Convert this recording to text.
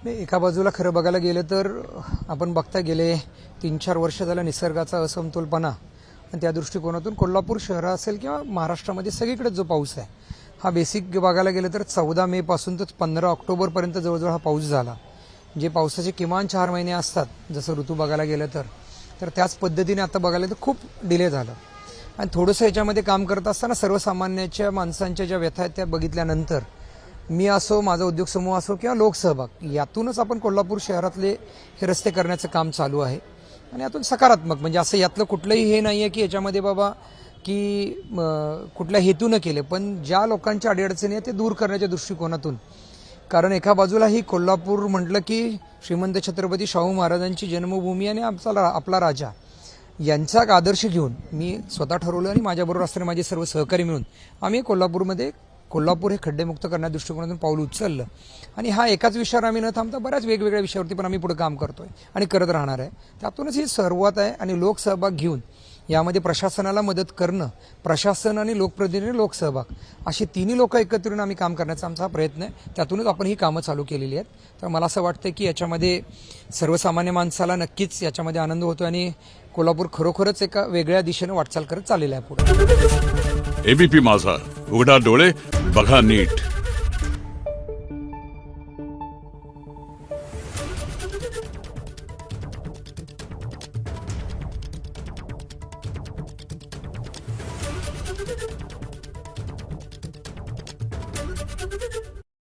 एका बाजूला खरं बघायला गेलं तर आपण बघता गेले 3-4 वर्ष झालं निसर्गाचा असमतोलपणा आणि त्या दृष्टिकोनातून कोल्हापूर शहर असेल किंवा महाराष्ट्रामध्ये सगळीकडे जो पाऊस आहे हा बेसिक बघायला गेलं तर 14 मे पासून तर 15 ऑक्टोबरपर्यंत जवळजवळ हा पाऊस झाला. जे पावसाचे किमान 4 महिने असतात जसं ऋतू बघायला गेलं तर त्याच पद्धतीने आता बघायला तर खूप डिले झालं. आणि थोडंसं याच्यामध्ये काम करत असताना सर्वसामान्याच्या माणसांच्या ज्या व्यथा आहेत त्या बघितल्यानंतर मी असो, माझा उद्योग समूह असो किंवा लोकसहभाग यातूनच आपण कोल्हापूर शहरातले हे रस्ते करण्याचं काम चालू आहे. आणि यातून सकारात्मक म्हणजे असं यातलं कुठलंही हे नाही आहे की याच्यामध्ये बाबा की कुठल्या हेतूनं केले, पण ज्या लोकांच्या अडीअडचणी आहेत ते दूर करण्याच्या दृष्टिकोनातून. कारण एका बाजूला ही कोल्हापूर म्हटलं की श्रीमंत छत्रपती शाहू महाराजांची जन्मभूमी आणि आपला राजा यांचा एक आदर्श घेऊन मी स्वतः ठरवलं आणि माझ्याबरोबर असणारे माझे सर्व सहकारी मिळून आम्ही कोल्हापूर हे खड्डेमुक्त करण्याच्या दृष्टिकोनातून पाऊल उचललं. आणि हा एकाच विषयावर आम्ही न थांबता बऱ्याच वेगवेगळ्या विषयावरती पण आम्ही पुढे काम करतोय आणि करत राहणार आहे. त्यातूनच ही सुरुवात आहे. आणि लोकसहभाग घेऊन यामध्ये प्रशासनाला मदत करणं, प्रशासन आणि लोकप्रतिनिधी, लोकसहभाग अशी तिन्ही लोक एकत्र येऊन आम्ही काम करण्याचा आमचा हा प्रयत्न आहे. त्यातूनच आपण ही कामं चालू केलेली आहेत. तर मला असं वाटतं की याच्यामध्ये सर्वसामान्य माणसाला नक्कीच याच्यामध्ये आनंद होतो आणि कोल्हापूर खरोखरच एका वेगळ्या दिशेने वाटचाल करत चाललेलं आहे पुढे. एबीपी माझा, उघडा डोळे बघा नीट.